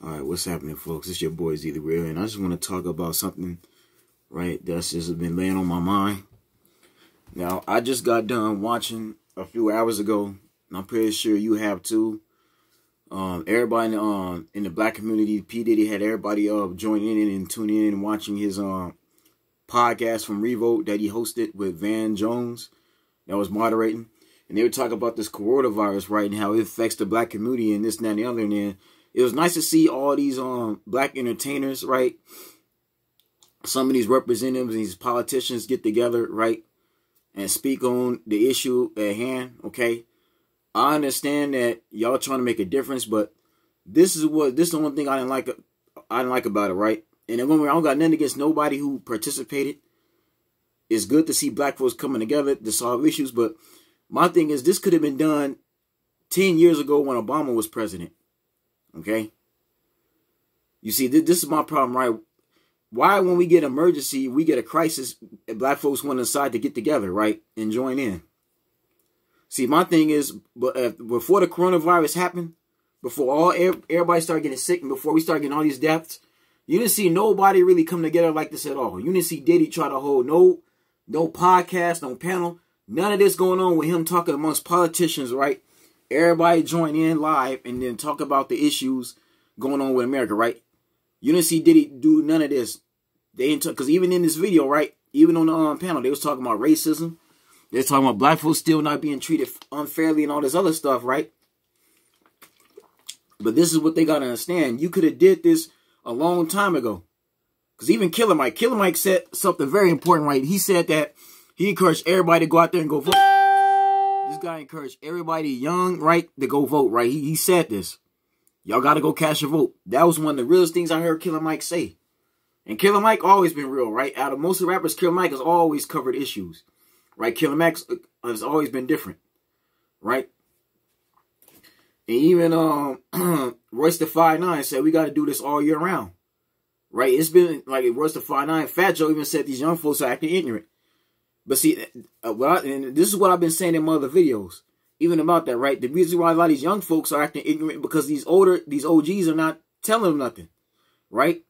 Alright, what's happening, folks? It's your boy Z the Real, and I just want to talk about something, right, that's just been laying on my mind. Now, I just got done watching a few hours ago, and I'm pretty sure you have too. Everybody in the black community, P. Diddy had everybody joining in and tuning in and watching his podcast from Revolt that he hosted with Van Jones that was moderating. And they were talking about this coronavirus, right, and how it affects the black community and this and that and the other. And then it was nice to see all these black entertainers, right? Some of these representatives, these politicians get together, right, and speak on the issue at hand, okay? I understand that y'all trying to make a difference, but this is the one thing I didn't like about it, right? And I don't got nothing against nobody who participated. It's good to see black folks coming together to solve issues, but my thing is this could have been done 10 years ago when Obama was president. Okay? You see, this is my problem, right? Why, when we get an emergency, we get a crisis, black folks want to decide to get together, right, and join in? See, my thing is, before the coronavirus happened, before everybody started getting sick, and before we started getting all these deaths, you didn't see nobody really come together like this at all. You didn't see Diddy try to hold no podcast, no panel, none of this going on with him talking amongst politicians, right? Everybody join in live and then talk about the issues going on with America, right? You didn't see Diddy do none of this. They didn't, because even in this video, right, even on the panel, they was talking about racism. They're talking about black folks still not being treated unfairly and all this other stuff, right? But this is what they got to understand. You could have did this a long time ago. Because even Killer Mike said something very important, right? He said that he encouraged everybody to go out there and go vote. This guy encouraged everybody young, right, to go vote, right? He said this. Y'all got to go cast your vote. That was one of the realest things I heard Killer Mike say. And Killer Mike always been real, right? Out of most of the rappers, Killer Mike has always covered issues. Right, Killer Mike has always been different, right? And even Royce da 5'9" said we got to do this all year round, right? It's been like Royce da 5'9", Fat Joe even said these young folks are acting ignorant. But see, and this is what I've been saying in my other videos, even about that, right? The reason why a lot of these young folks are acting ignorant because these OGs are not telling them nothing, right?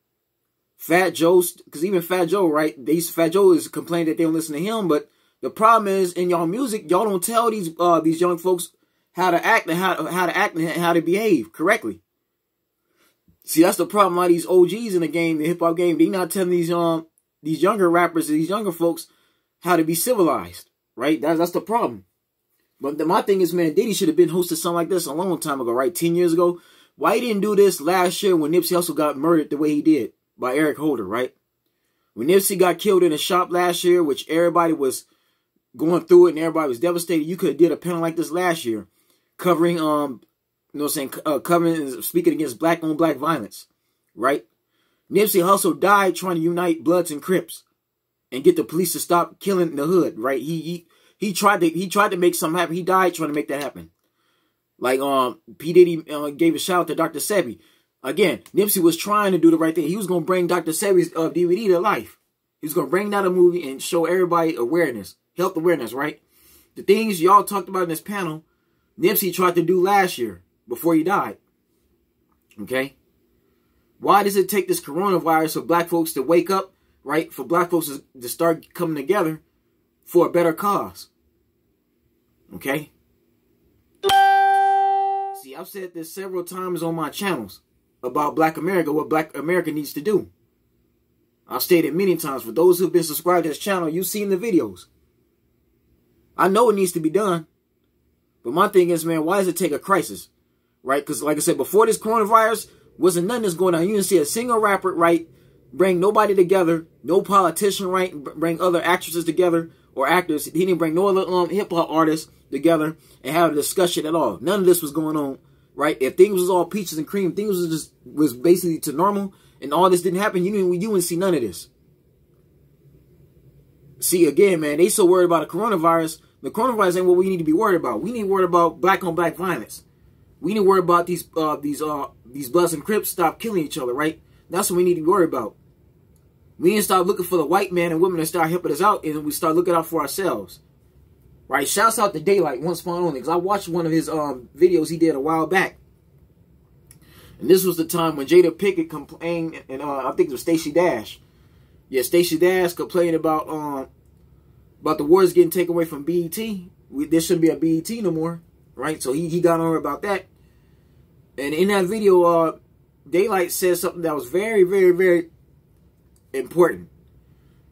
Fat Joe, because even Fat Joe, right? Fat Joe is complaining that they don't listen to him, but the problem is, in y'all music, y'all don't tell these young folks how to act and how to act and how to behave correctly. See, that's the problem. A lot of these OGs in the game, the hip hop game, they not telling these younger rappers, these younger folks, how to be civilized. Right? That's the problem. But my thing is, man, Diddy should have been hosted something like this a long time ago, right? 10 years ago. Why he didn't do this last year when Nipsey Hussle got murdered the way he did by Eric Holder, right? When Nipsey got killed in a shop last year, which everybody was going through it and everybody was devastated, you could have did a panel like this last year, covering, covering and speaking against black on black violence, right? Nipsey Hussle died trying to unite Bloods and Crips and get the police to stop killing the hood, right? He tried to make something happen. He died trying to make that happen. Like P. Diddy gave a shout out to Dr. Sebi. Again, Nipsey was trying to do the right thing. He was going to bring Dr. Sebi's DVD to life. He was going to bring down a movie and show everybody awareness. Health awareness, right? The things y'all talked about in this panel, Nipsey tried to do last year before he died. Okay? Why does it take this coronavirus for black folks to wake up, right? For black folks to start coming together for a better cause? Okay? See, I've said this several times on my channels about Black America, what Black America needs to do. I've stated many times, for those who've been subscribed to this channel, you've seen the videos. I know it needs to be done. But my thing is, man, why does it take a crisis? Right? Because like I said, before this coronavirus, wasn't nothing that's going on. You didn't see a single rapper, right, bring nobody together, no politician, right, bring other actresses together or actors. He didn't bring no other hip-hop artists together and have a discussion at all. None of this was going on, right? If things was all peaches and cream, things was basically to normal, and all this didn't happen, you wouldn't see none of this. See, again, man, they so worried about a coronavirus. The coronavirus ain't what we need to be worried about. We need to worry about black on black violence. We need to worry about these Bloods and Crips stop killing each other, right? That's what we need to worry about. We need to start looking for the white man and women to start helping us out, and we start looking out for ourselves. Right? Shouts out to Daylight, Once Upon Only, because I watched one of his videos he did a while back. And this was the time when Jada Pinkett complained, and I think it was Stacey Dash. Yeah, Stacey Dash complained about the awards getting taken away from BET. There shouldn't be a BET no more, right? So he got on her about that. And in that video, Daylight said something that was very, very, very important.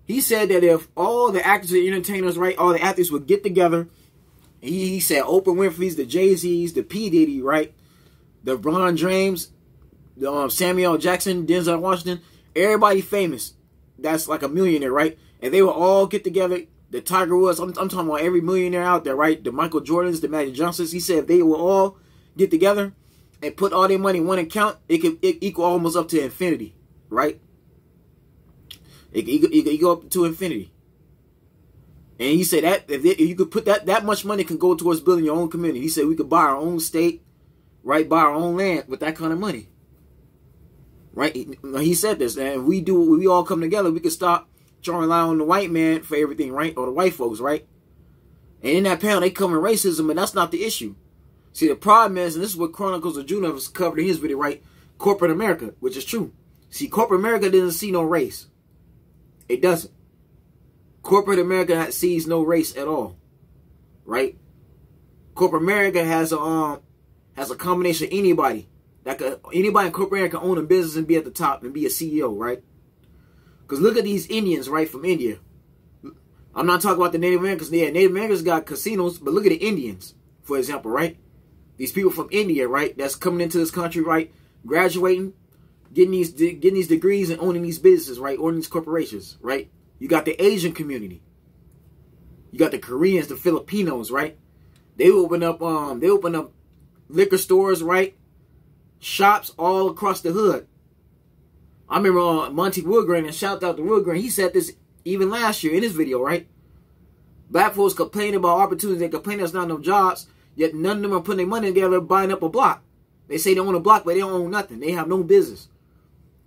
He said that if all the actors and entertainers, right, all the athletes would get together, he said Oprah Winfrey's, the Jay-Z's, the P. Diddy, right, the LeBron James, the Samuel L. Jackson, Denzel Washington, everybody famous that's like a millionaire, right? And they will all get together. The Tiger Woods, I'm talking about every millionaire out there, right? The Michael Jordans, the Magic Johnsons. He said if they will all get together and put all their money in one account, it could equal almost up to infinity, right? It go up to infinity. And he said that if you could put that much money can go towards building your own community. He said we could buy our own state, right? Buy our own land with that kind of money, right? He said this, and we all come together, we could stop trying to rely on the white man for everything, right? Or the white folks, right? And in that panel, they cover racism, and that's not the issue. See, the problem is, and this is what Chronicles of Juno was covered in his video, right? Corporate America, which is true. See, corporate America doesn't see no race. It doesn't. Corporate America sees no race at all, right? Corporate America has a combination of anybody. Anybody in corporate America can own a business and be at the top and be a CEO, right? Because look at these Indians, right, from India. I'm not talking about the Native Americans. Yeah, Native Americans got casinos, but look at the Indians, for example, right? These people from India, right, that's coming into this country, right, graduating, getting these degrees and owning these businesses, right, owning these corporations, right? You got the Asian community. You got the Koreans, the Filipinos, right? They open up liquor stores, right? Shops all across the hood. I remember Monty Woodgrain, and shout out to Woodgrain, he said this even last year in his video, right? Black folks complain about opportunities, they complain there's not enough jobs, yet none of them are putting their money together buying up a block. They say they own a block, but they don't own nothing. They have no business.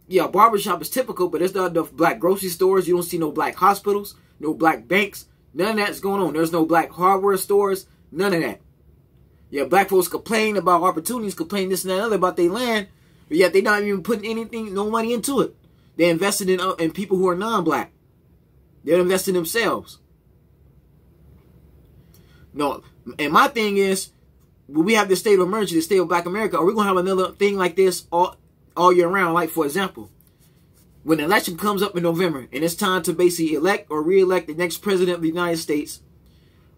Yeah, a barbershop is typical, but there's not enough black grocery stores. You don't see no black hospitals, no black banks. None of that's going on. There's no black hardware stores. None of that. Yeah, black folks complain about opportunities, complain this and that and other about their land, but yet they're not even putting anything, no money into it. They're invested in people who are non-black. They're investing in themselves. No, and my thing is, when we have this state of emergency, the state of Black America, are we going to have another thing like this all year round? Like, for example, when the election comes up in November and it's time to basically elect or re-elect the next president of the United States,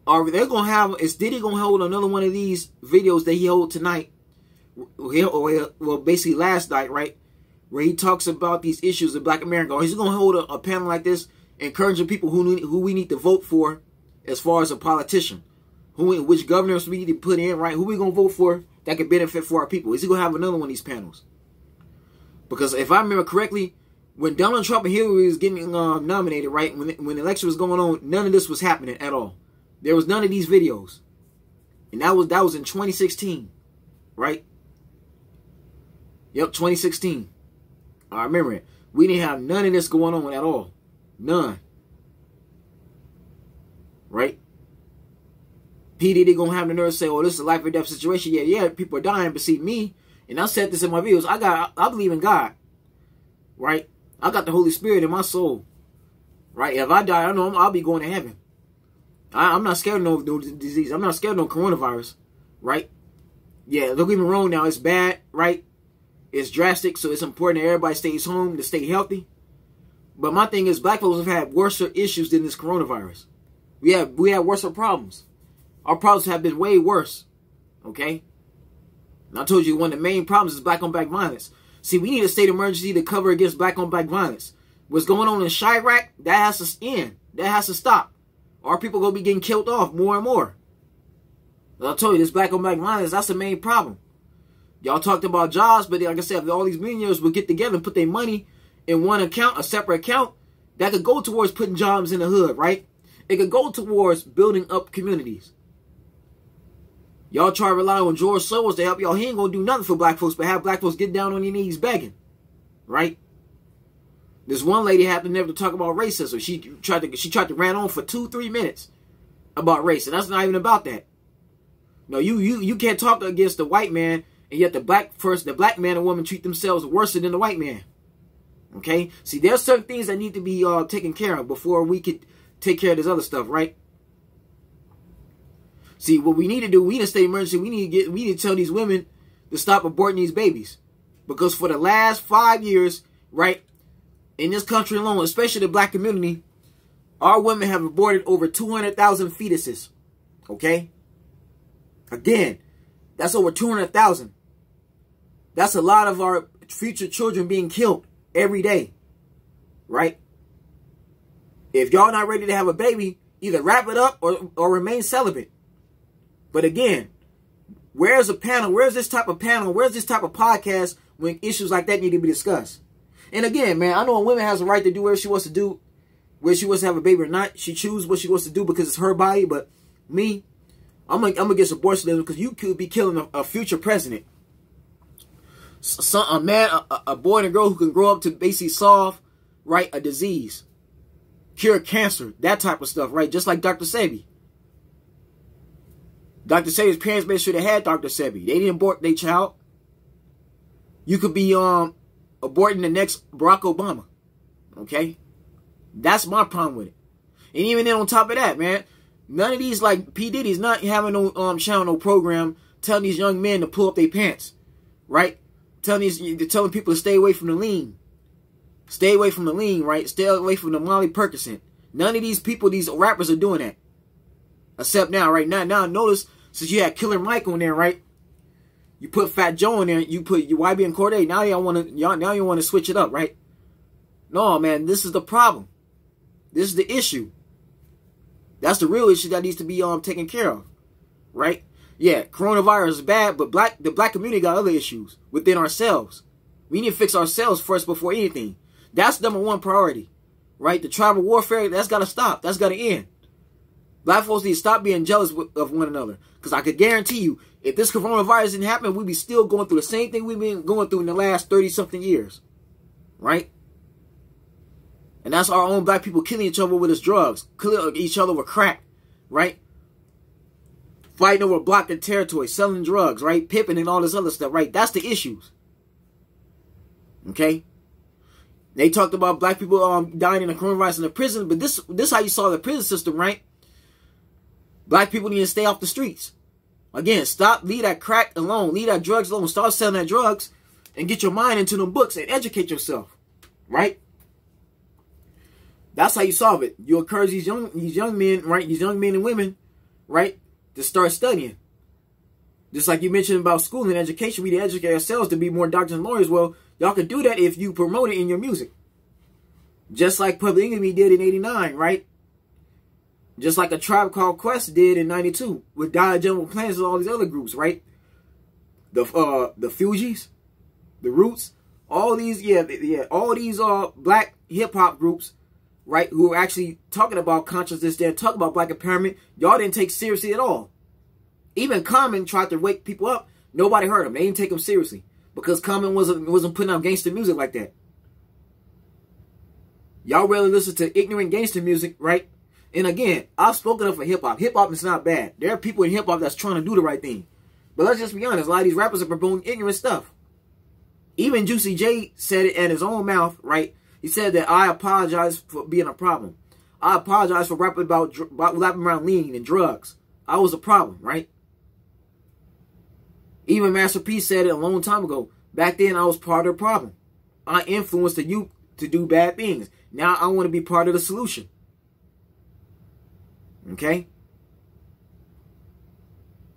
is Diddy going to hold another one of these videos that he held tonight, well, basically last night, right, where he talks about these issues of Black America? Or he's going to hold a panel like this, encouraging people who we need to vote for as far as a politician, which governors we need to put in, right? Who we going to vote for that could benefit for our people? Is he going to have another one of these panels? Because if I remember correctly, when Donald Trump and Hillary was getting nominated, right, when the election was going on, none of this was happening at all. There was none of these videos. And that was in 2016, right? Yep, 2016. I remember it. We didn't have none of this going on at all. None. Right? P. Diddy gonna have the nerve to say, oh, this is a life or death situation. Yeah, people are dying, but see me, and I said this in my videos, I believe in God. Right? I got the Holy Spirit in my soul. Right? If I die, I know I'll be going to heaven. I'm not scared of no disease. I'm not scared of no coronavirus. Right? Yeah, don't get me wrong now. It's bad, right? It's drastic, so it's important that everybody stays home to stay healthy. But my thing is, black folks have had worse issues than this coronavirus. We have worse problems. Our problems have been way worse. Okay? And I told you one of the main problems is black-on-black violence. See, we need a state of emergency to cover against black-on-black violence. What's going on in Chirac, that has to end. That has to stop. Our people going to be getting killed off more and more. I told you, this black-on-black violence, that's the main problem. Y'all talked about jobs, but like I said, if all these millionaires would get together and put their money in one account, a separate account, that could go towards putting jobs in the hood, right? It could go towards building up communities. Y'all try to rely on George Soros to help y'all. He ain't going to do nothing for black folks, but have black folks get down on their knees begging, right? This one lady happened never to talk about racism. She tried to rant on for 2-3 minutes about race, and that's not even about that. No, you can't talk against the white man And yet the black man and woman treat themselves worse than the white man. Okay? See, there's certain things that need to be taken care of before we could take care of this other stuff, right? See, what we need to do, we need a state emergency. We need to tell these women to stop aborting these babies. Because for the last 5 years, right, in this country alone, especially the black community, our women have aborted over 200,000 fetuses. Okay? Again, that's over 200,000. That's a lot of our future children being killed every day. Right? If y'all not ready to have a baby, either wrap it up or remain celibate. But again, where's a panel? Where's this type of panel? Where's this type of podcast when issues like that need to be discussed? And again, man, I know a woman has a right to do whatever she wants to do, whether she wants to have a baby or not. She chooses what she wants to do because it's her body. But me, I'm against abortion because you could be killing a future president. A man, a boy and a girl who can grow up to basically solve, right, a disease, cure cancer, that type of stuff, right? Just like Dr. Sebi. Dr. Sebi's parents made sure they had Dr. Sebi. They didn't abort their child. You could be aborting the next Barack Obama. Okay? That's my problem with it. And even then on top of that, man, none of these, like P. Diddy's not having no channel, no program telling these young men to pull up their pants. Right? Telling people to stay away from the lean. Stay away from the lean, right? Stay away from the Molly Percocet. None of these people, these rappers are doing that. Except now, right now. Now notice, since you had Killer Mike on there, right? You put Fat Joe in there. You put your YB and Cordae. Now you want to switch it up, right? No, man. This is the problem. This is the issue. That's the real issue that needs to be taken care of, right? Yeah, coronavirus is bad, but the black community got other issues within ourselves. We need to fix ourselves first before anything. That's #1 priority, right? The tribal warfare, that's got to stop. That's got to end. Black folks need to stop being jealous of one another. Because I could guarantee you, if this coronavirus didn't happen, we'd be still going through the same thing we've been going through in the last 30-something years. Right? And that's our own black people killing each other with his drugs. Killing each other with crack. Right? Fighting over block and territory. Selling drugs. Right? Pimping and all this other stuff. Right? That's the issues. Okay? They talked about black people dying in the coronavirus in the prison. But this is how you saw the prison system, right? Black people need to stay off the streets. Again, leave that crack alone. Leave that drugs alone. Start selling that drugs and get your mind into them books and educate yourself. Right? That's how you solve it. You encourage these young men, right? These young men and women, right? To start studying. Just like you mentioned about school and education, we need to educate ourselves to be more doctors and lawyers. Well, y'all can do that if you promote it in your music. Just like Public Enemy did in '89, right? Just like A Tribe Called Quest did in '92 with Dollar General Plans and all these other groups, right? The Fugees, the Roots, all these, all these black hip hop groups, right? Who are actually talking about consciousness, they're talking about black empowerment. Y'all didn't take seriously at all. Even Common tried to wake people up. Nobody heard him. They didn't take him seriously because Common wasn't putting out gangster music like that. Y'all really listen to ignorant gangster music, right? And again, I've spoken up for hip-hop. Hip-hop is not bad. There are people in hip-hop that's trying to do the right thing. But let's just be honest. A lot of these rappers are promoting ignorant stuff. Even Juicy J said it at his own mouth, right? He said that I apologize for being a problem. I apologize for rapping about around lean and drugs. I was a problem, right? Even Master P said it a long time ago. Back then, I was part of the problem. I influenced the youth to do bad things. Now I want to be part of the solution. Okay?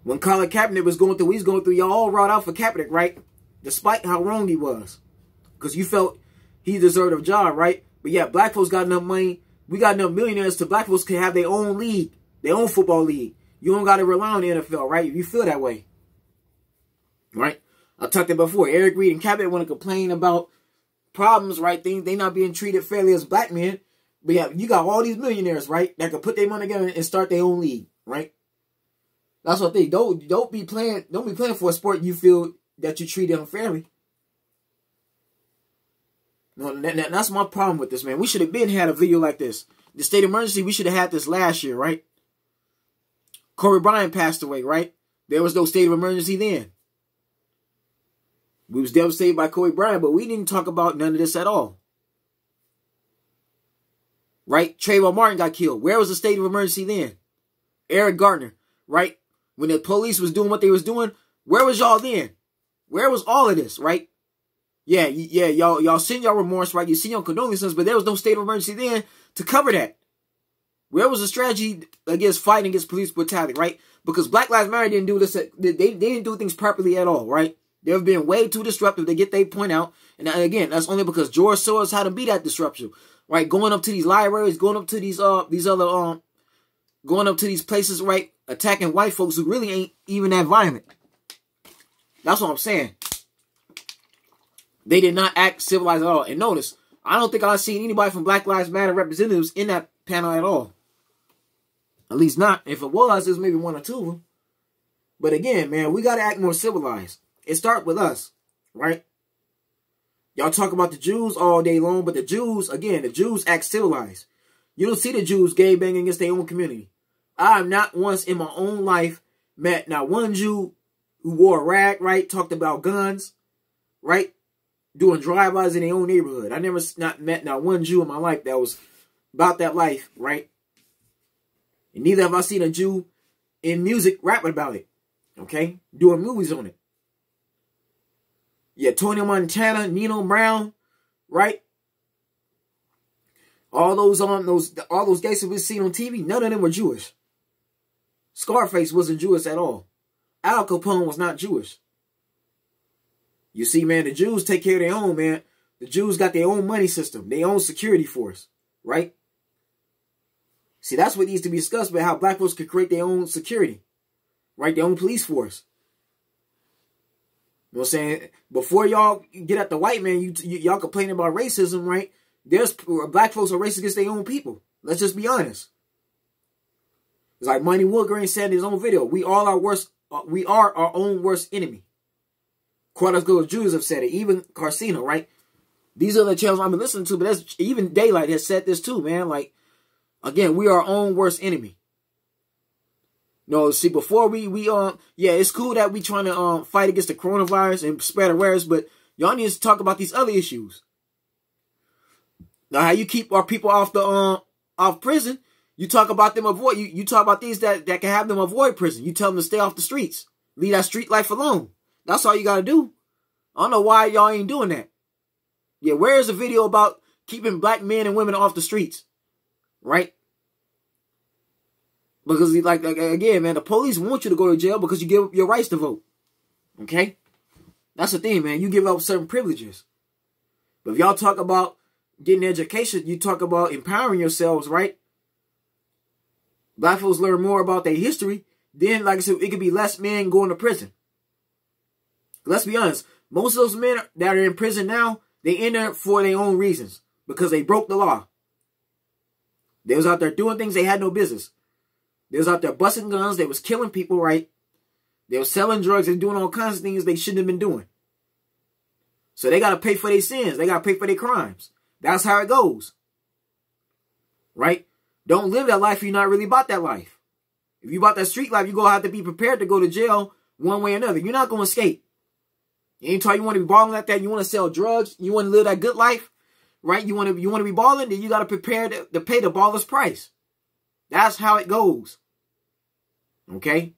When Colin Kaepernick was going through, he's going through, y'all all wrought out for Kaepernick, right? Despite how wrong he was. Because you felt he deserved a job, right? But yeah, black folks got enough money. We got enough millionaires to black folks can have their own league. Their own football league. You don't got to rely on the NFL, right? If you feel that way. Right? I talked about before. Eric Reed and Kaepernick want to complain about problems, right? They not being treated fairly as black men. But yeah, you got all these millionaires, right? That can put their money together and start their own league, right? That's what they don't be playing for a sport you feel that you treat unfairly. No, that's my problem with this, man. We should have had a video like this. The state of emergency, we should have had this last year, right? Kobe Bryant passed away, right? There was no state of emergency then. We was devastated by Kobe Bryant, but we didn't talk about none of this at all. Right? Trayvon Martin got killed. Where was the state of emergency then? Eric Garner, right? When the police was doing what they was doing, where was y'all then? Where was all of this, right? Yeah, y'all send y'all remorse, right? You send your condolences, but there was no state of emergency then to cover that. Where was the strategy against fighting against police brutality, right? Because Black Lives Matter didn't do this. They didn't do things properly at all, right? They've been way too disruptive to get their point out. And again, that's only because George Soros had to be that disruption, right? Going up to these libraries, going up to these places, right? Attacking white folks who really ain't even that violent. That's what I'm saying. They did not act civilized at all. And notice, I don't think I've seen anybody from Black Lives Matter representatives in that panel at all. At least not. If it was, there's maybe one or two of them. But again, man, we got to act more civilized. It starts with us, right? Y'all talk about the Jews all day long, but the Jews, again, the Jews act civilized. You don't see the Jews gay banging against their own community. I have not once in my own life met not one Jew who wore a rag, right? Talked about guns, right? Doing drive-bys in their own neighborhood. I never met not one Jew in my life that was about that life, right? And neither have I seen a Jew in music rapping about it, okay? Doing movies on it. Yeah, Tony Montana, Nino Brown, right? All those gangsters we seen on TV, none of them were Jewish. Scarface wasn't Jewish at all. Al Capone was not Jewish. You see, man, the Jews take care of their own, man. The Jews got their own money system, their own security force, right? See, that's what needs to be discussed about how black folks could create their own security, right? Their own police force. You know what I'm saying? Before y'all get at the white man, y'all complaining about racism, right? There's black folks are racist against their own people. Let's just be honest. It's like Money Woodgrain said in his own video, we are our own worst enemy. Quite as good as Jews have said it. Even Carcino, right? These are the channels I've been listening to, but even Daylight has said this too, man. Like, again, we are our own worst enemy. No, see, before yeah, it's cool that we trying to fight against the coronavirus and spread awareness, but y'all need to talk about these other issues. Now, how you keep our people off prison? You talk about them avoid. You talk about things that can have them avoid prison. You tell them to stay off the streets, leave that street life alone. That's all you gotta do. I don't know why y'all ain't doing that. Yeah, where is the video about keeping black men and women off the streets, right? Because, like again, man, the police want you to go to jail because you give up your rights to vote. Okay? That's the thing, man. You give up certain privileges. But if y'all talk about getting education, you talk about empowering yourselves, right? Black folks learn more about their history. Then, like I said, it could be less men going to prison. Let's be honest. Most of those men that are in prison now, they in there for their own reasons. Because they broke the law. They was out there doing things they had no business. They was out there busting guns. They was killing people, right? They was selling drugs and doing all kinds of things they shouldn't have been doing. So they got to pay for their sins. They got to pay for their crimes. That's how it goes. Right? Don't live that life if you're not really about that life. If you about that street life, you're going to have to be prepared to go to jail one way or another. You're not going to escape. Anytime you want to be balling like that, you want to sell drugs, you want to live that good life, right? You want to be balling, then you got to prepare to pay the baller's price. That's how it goes. Okay?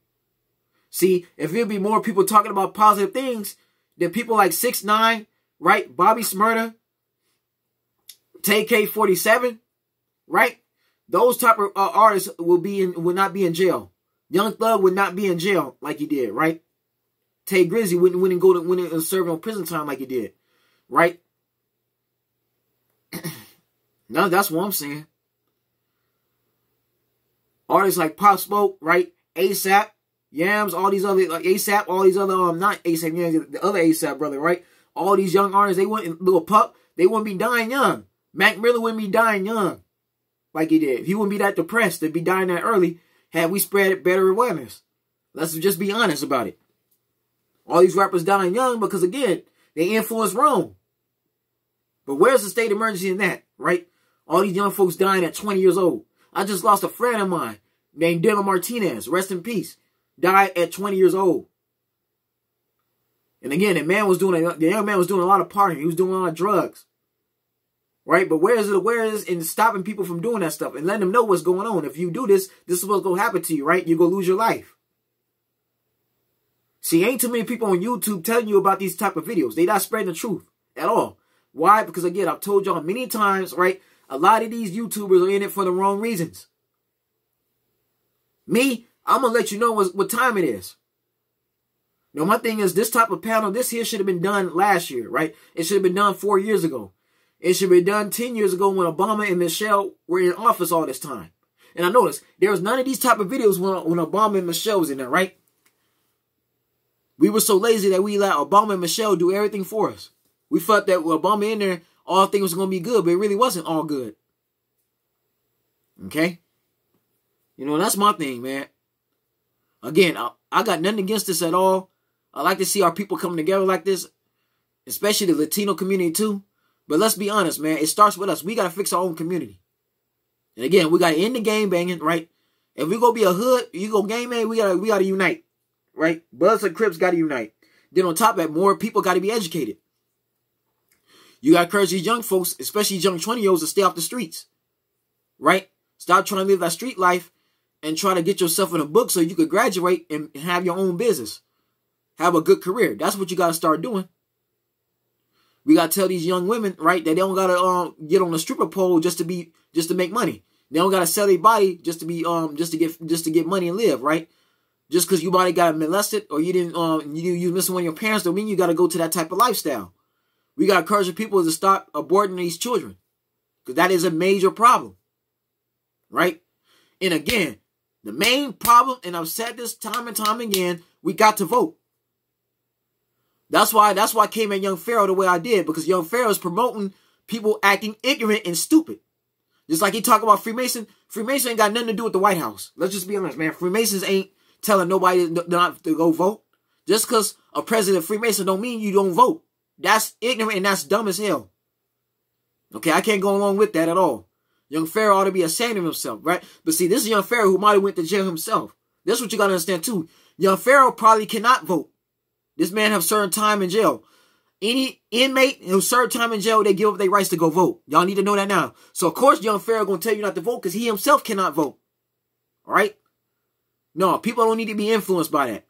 See, if there'd be more people talking about positive things, then people like 6ix9ine, right? Bobby Shmurda, TK47, right? Those type of artists would not be in jail. Young Thug would not be in jail like he did, right? Tay Grizzly wouldn't serve on prison time like he did, right? No, that's what I'm saying. Artists like Pop Smoke, right? ASAP, Yams, all these other, like ASAP, all these other, not ASAP, Yams, the other ASAP brother, right? All these young artists, they wouldn't, Lil Pup, they wouldn't be dying young. Mac Miller wouldn't be dying young like he did. He wouldn't be that depressed to be dying that early had we spread better awareness. Let's just be honest about it. All these rappers dying young because, again, they influence wrong. But where's the state of emergency in that, right? All these young folks dying at 20 years old. I just lost a friend of mine named Dylan Martinez. Rest in peace. Died at 20 years old. And again, the young man was doing a lot of partying. He was doing a lot of drugs. Right? But where is the awareness in stopping people from doing that stuff and letting them know what's going on? If you do this, this is what's going to happen to you, right? You're going to lose your life. See, ain't too many people on YouTube telling you about these type of videos. They not spreading the truth at all. Why? Because again, I've told y'all many times, right? A lot of these YouTubers are in it for the wrong reasons. Me, I'm going to let you know what time it is. Now, my thing is, this type of panel, this here should have been done last year, right? It should have been done 4 years ago. It should have been done 10 years ago when Obama and Michelle were in office all this time. And I noticed there was none of these type of videos when Obama and Michelle was in there, right? We were so lazy that we let Obama and Michelle do everything for us. We thought that with Obama in there, all things was going to be good, but it really wasn't all good. Okay? You know, that's my thing, man. Again, I got nothing against this at all. I like to see our people coming together like this, especially the Latino community too. But let's be honest, man. It starts with us. We got to fix our own community. And again, we got to end the game banging, right? If we go be a hood, you go gang bang, we got to unite, right? Bloods and Crips got to unite. Then on top of that, more people got to be educated. You got to encourage these young folks, especially young 20-year-olds, to stay off the streets, right? Stop trying to live that street life and try to get yourself in a book so you could graduate and have your own business. Have a good career. That's what you got to start doing. We got to tell these young women, right, that they don't got to get on a stripper pole just to make money. They don't got to sell their body just to get money and live, right? Just because your body got molested or you didn't you missing one of your parents don't mean you got to go to that type of lifestyle. We got to encourage people to stop aborting these children, because that is a major problem, right? And again, the main problem, and I've said this time and time again, we got to vote. That's why I came at Young Pharaoh the way I did, because Young Pharaoh is promoting people acting ignorant and stupid. Just like he talked about Freemason. Freemason ain't got nothing to do with the White House. Let's just be honest, man. Freemasons ain't telling nobody not to go vote. Just because a president Freemason don't mean you don't vote. That's ignorant and that's dumb as hell. Okay, I can't go along with that at all. Young Pharaoh ought to be ashamed of himself, right? But see, this is Young Pharaoh who might have went to jail himself. That's what you got to understand too. Young Pharaoh probably cannot vote. This man have served time in jail. Any inmate who served time in jail, they give up their rights to go vote. Y'all need to know that now. So, of course, Young Pharaoh going to tell you not to vote because he himself cannot vote. All right? No, people don't need to be influenced by that.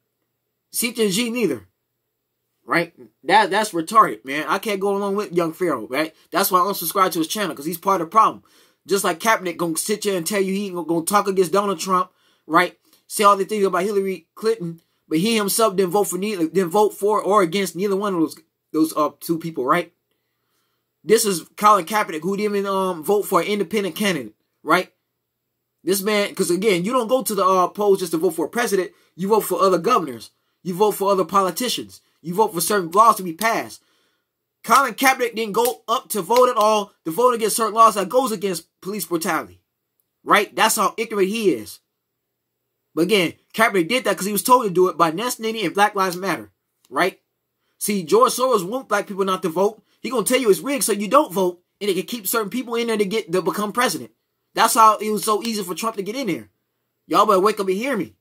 CTG neither. Right? That's retarded, man. I can't go along with Young Pharaoh, right? That's why I unsubscribe to his channel, because he's part of the problem. Just like Kaepernick going to sit here and tell you he ain't going to talk against Donald Trump, right? Say all the things about Hillary Clinton, but he himself didn't vote for or against neither one of those two people, right? This is Colin Kaepernick, who didn't even vote for an independent candidate, right? This man, because again, you don't go to the polls just to vote for a president. You vote for other governors. You vote for other politicians. You vote for certain laws to be passed. Colin Kaepernick didn't go up to vote at all to vote against certain laws that goes against police brutality, right? That's how ignorant he is. But again, Kaepernick did that because he was told to do it by Ness Nitty and Black Lives Matter, right? See, George Soros wants black people not to vote. He gonna tell you it's rigged so you don't vote, and it can keep certain people in there to become president. That's how it was so easy for Trump to get in there. Y'all better wake up and hear me.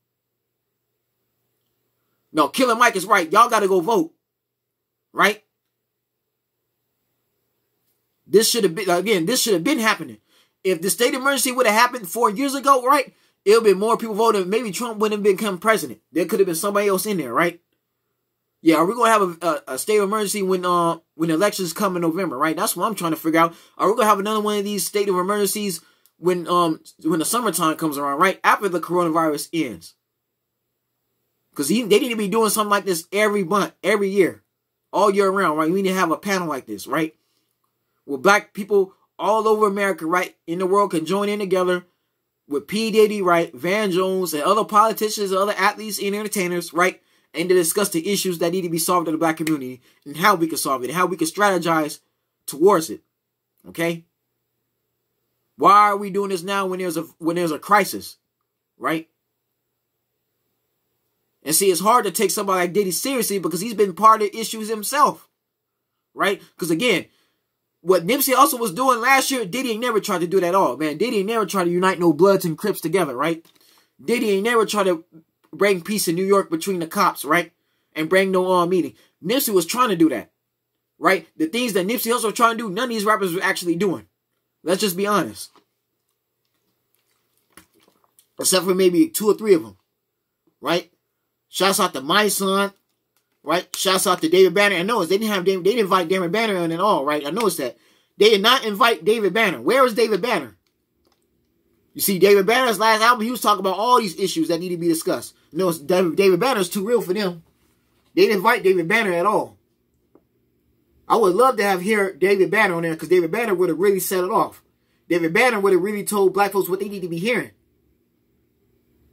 No, Killer Mike is right. Y'all got to go vote, right? This should have been, again, this should have been happening. If the state of emergency would have happened 4 years ago, right? It would have been more people voting. Maybe Trump wouldn't have become president. There could have been somebody else in there, right? Yeah, are we going to have a state of emergency when elections come in November, right? That's what I'm trying to figure out. Are we going to have another one of these state of emergencies when the summertime comes around, right? After the coronavirus ends. Because they need to be doing something like this every month, every year, all year round, right? We need to have a panel like this, right? Where black people all over America, right, in the world can join in together with P. Diddy, right, Van Jones, and other politicians, and other athletes and entertainers, right, and to discuss the issues that need to be solved in the black community and how we can solve it, and how we can strategize towards it, okay? Why are we doing this now when there's a crisis, right? And see, it's hard to take somebody like Diddy seriously because he's been part of the issues himself, right? Because again, what Nipsey also was doing last year, Diddy ain't never tried to do that at all, man. Diddy ain't never tried to unite no Bloods and Crips together, right? Diddy ain't never tried to bring peace in New York between the cops, right? And bring no meeting. Nipsey was trying to do that, right? The things that Nipsey Hussle was trying to do, none of these rappers were actually doing. Let's just be honest. Except for maybe 2 or 3 of them, right? Shouts out to My Son, right? Shouts out to David Banner. I noticed they didn't invite David Banner in at all, right? I noticed that. They did not invite David Banner. Where was David Banner? You see, David Banner's last album, he was talking about all these issues that need to be discussed. No, David Banner's too real for them. They didn't invite David Banner at all. I would love to have hear David Banner on there because David Banner would have really set it off. David Banner would have really told black folks what they need to be hearing.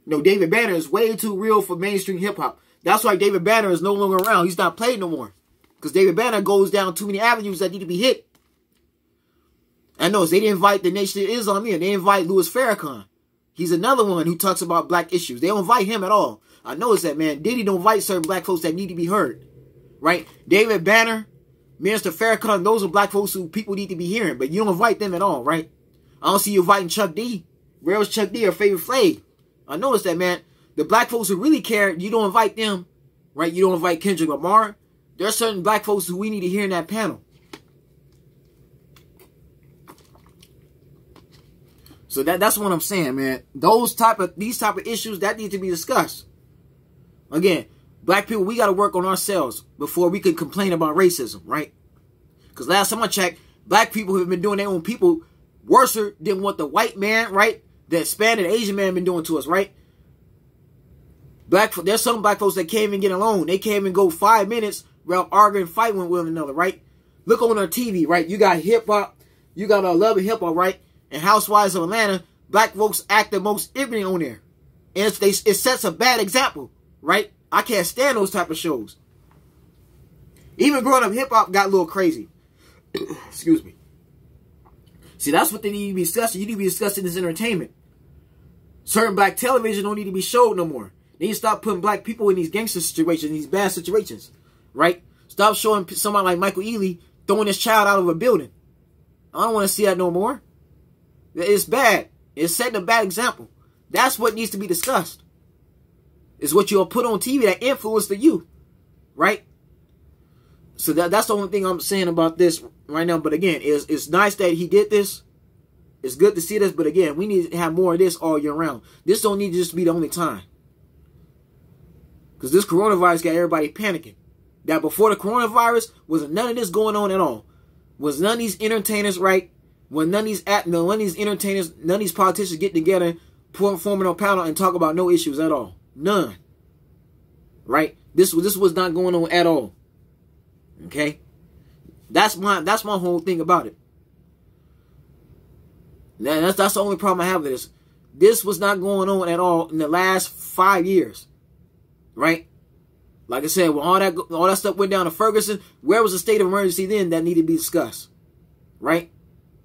No, David Banner is way too real for mainstream hip-hop. That's why David Banner is no longer around. He's not played no more. Because David Banner goes down too many avenues that need to be hit. I know they didn't invite the Nation of Islam in. They invite Louis Farrakhan. He's another one who talks about black issues. They don't invite him at all. I noticed that, man. Diddy don't invite certain black folks that need to be heard. Right? David Banner, Minister Farrakhan, those are black folks who people need to be hearing. But you don't invite them at all, right? I don't see you inviting Chuck D. Where was Chuck D or Favorite Flav? I noticed that, man. The black folks who really care, you don't invite them. Right? You don't invite Kendrick Lamar. There are certain black folks who we need to hear in that panel. So that's what I'm saying, man. These type of issues that need to be discussed. Again, black people, we got to work on ourselves before we can complain about racism, right? Because last time I checked, black people have been doing their own people worse than what the white man, right? The Hispanic Asian man been doing to us, right? There's some black folks that can't even get along. They can't even go 5 minutes without arguing, fighting with one another, right? Look on our TV, right? You got hip hop, you got Love and Hip Hop, right? And Housewives of Atlanta, black folks act the most ignorant on there. And it sets a bad example, right? I can't stand those type of shows. Even growing up, hip-hop got a little crazy. Excuse me. See, that's what they need to be discussing. You need to be discussing this entertainment. Certain black television don't need to be showed no more. They need to stop putting black people in these gangster situations, these bad situations, right? Stop showing somebody like Michael Ealy throwing his child out of a building. I don't want to see that no more. It's bad. It's setting a bad example. That's what needs to be discussed. It's what you'll put on TV that influence the youth. Right? So that's the only thing I'm saying about this right now. But again, it's nice that he did this. It's good to see this. But again, we need to have more of this all year round. This don't need to just be the only time. Because this coronavirus got everybody panicking. That before the coronavirus, was none of this going on at all. Was none of these entertainers, right? When none of these entertainers, none of these politicians get together, forming a panel and talk about no issues at all. None. Right? This was not going on at all. Okay? That's my whole thing about it. That's the only problem I have with this. This was not going on at all in the last 5 years. Right? Like I said, when all that stuff went down to Ferguson, where was the state of emergency then that needed to be discussed? Right?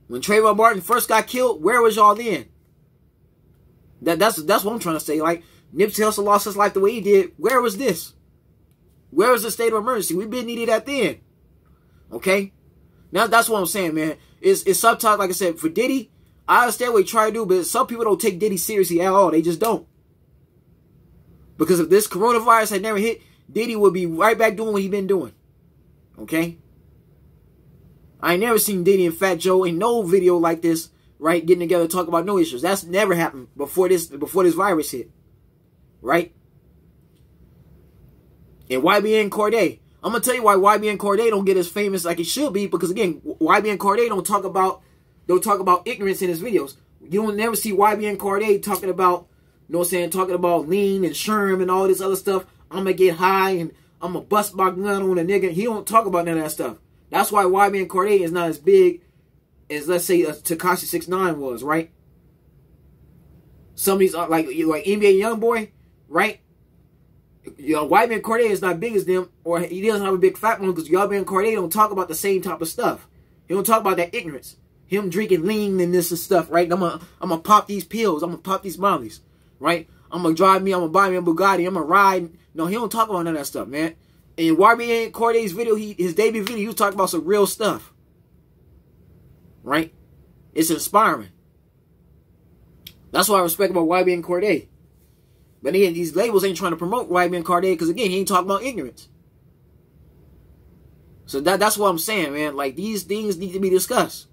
When Trayvon Martin first got killed, where was y'all then? That's what I'm trying to say. Like, Nipsey Hussle lost his life the way he did. Where was this? Where was the state of emergency? We've been needed that then. Okay? Now, that's what I'm saying, man. It's sometimes, like I said, for Diddy, I understand what he tried to do, but some people don't take Diddy seriously at all. They just don't. Because if this coronavirus had never hit, Diddy would be right back doing what he been doing. Okay? I ain't never seen Diddy and Fat Joe in no video like this, right? Getting together to talk about no issues. That's never happened before this virus hit. Right? And YBN Cordae. I'm going to tell you why YBN Cordae don't get as famous like it should be. Because again, YBN Cordae don't talk about ignorance in his videos. You don't never see YBN Cordae talking about, you know what I'm saying, talking about lean and Sherm and all this other stuff. I'm going to get high and I'm going to bust my gun on a nigga. He don't talk about none of that stuff. That's why YBN Cordae is not as big as, let's say, Tekashi 6ix9ine was, right? Some of these, like NBA Youngboy, right? You know, YBN Cordae is not big as them, or he doesn't have a big fat one because YBN Cordae don't talk about the same type of stuff. He don't talk about that ignorance. Him drinking lean and this and stuff, right? I'm gonna pop these pills. I'm gonna pop these mollies, right? I'm gonna buy me a Bugatti. I'm gonna ride. No, he don't talk about none of that stuff, man. In YBN Cordae's video, his debut video, he was talking about some real stuff. Right? It's inspiring. That's what I respect about YBN Cordae. But again, these labels ain't trying to promote YBN Cordae because, again, he ain't talking about ignorance. So that's what I'm saying, man. Like, these things need to be discussed.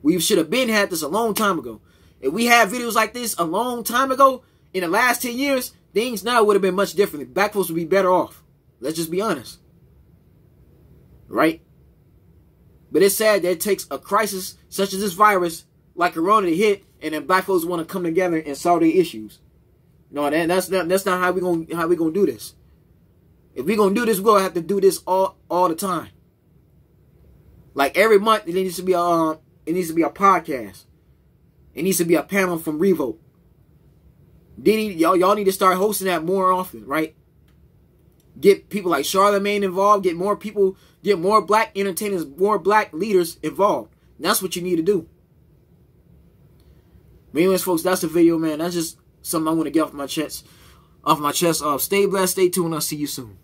We should have been had this a long time ago. If we had videos like this a long time ago, in the last 10 years, things now would have been much different. Black folks would be better off. Let's just be honest. Right? But it's sad that it takes a crisis such as this virus, like Corona, to hit, and then black folks want to come together and solve their issues. No, that's not how we gonna do this. If we gonna do this, we're gonna have to do this all the time. Like every month, it needs to be a podcast. It needs to be a panel from Revolt. Y'all need to start hosting that more often, right? Get people like Charlamagne involved. Get more people. Get more black entertainers, more black leaders involved. And that's what you need to do. But anyways, folks, that's the video, man. That's just something I want to get off my chest. Stay blessed, stay tuned. I'll see you soon.